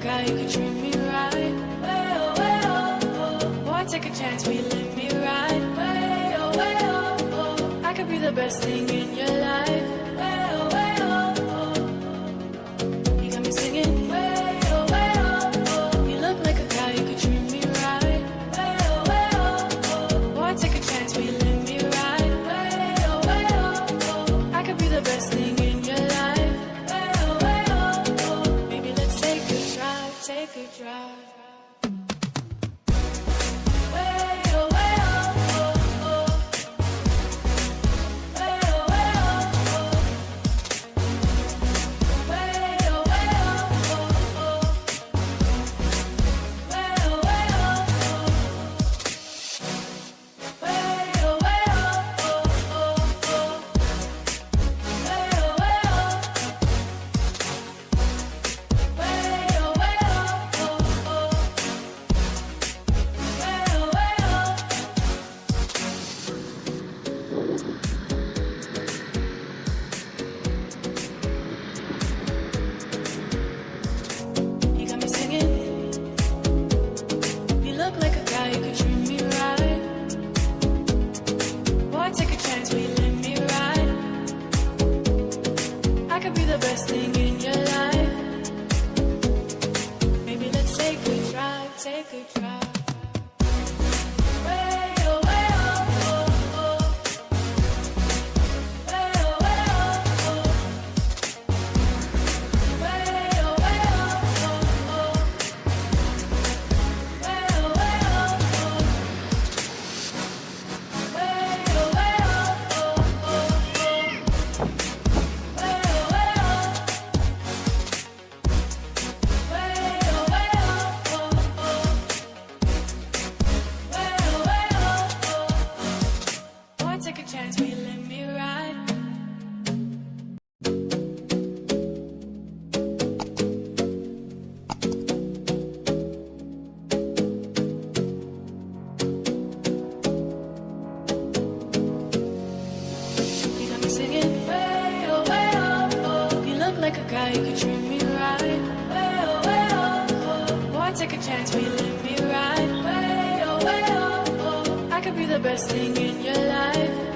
guy, you could treat me right. Way oh, way oh, oh. Boy, take a chance, will you let me ride? Way oh, way oh, oh. I could be the best thing in your life. Way oh, way oh, oh. You got me singing. Way oh, way oh, oh. You look like a guy, you could treat me right. Way oh, way oh, oh. Boy, take a chance, will you let me ride? Way oh, way oh, oh. I could be the best thing in your life. Way oh, way oh, oh. Maybe let's take a drive, take a drive. Take a chance, will you let me ride? Way oh, way oh, oh. I could be the best thing in your life.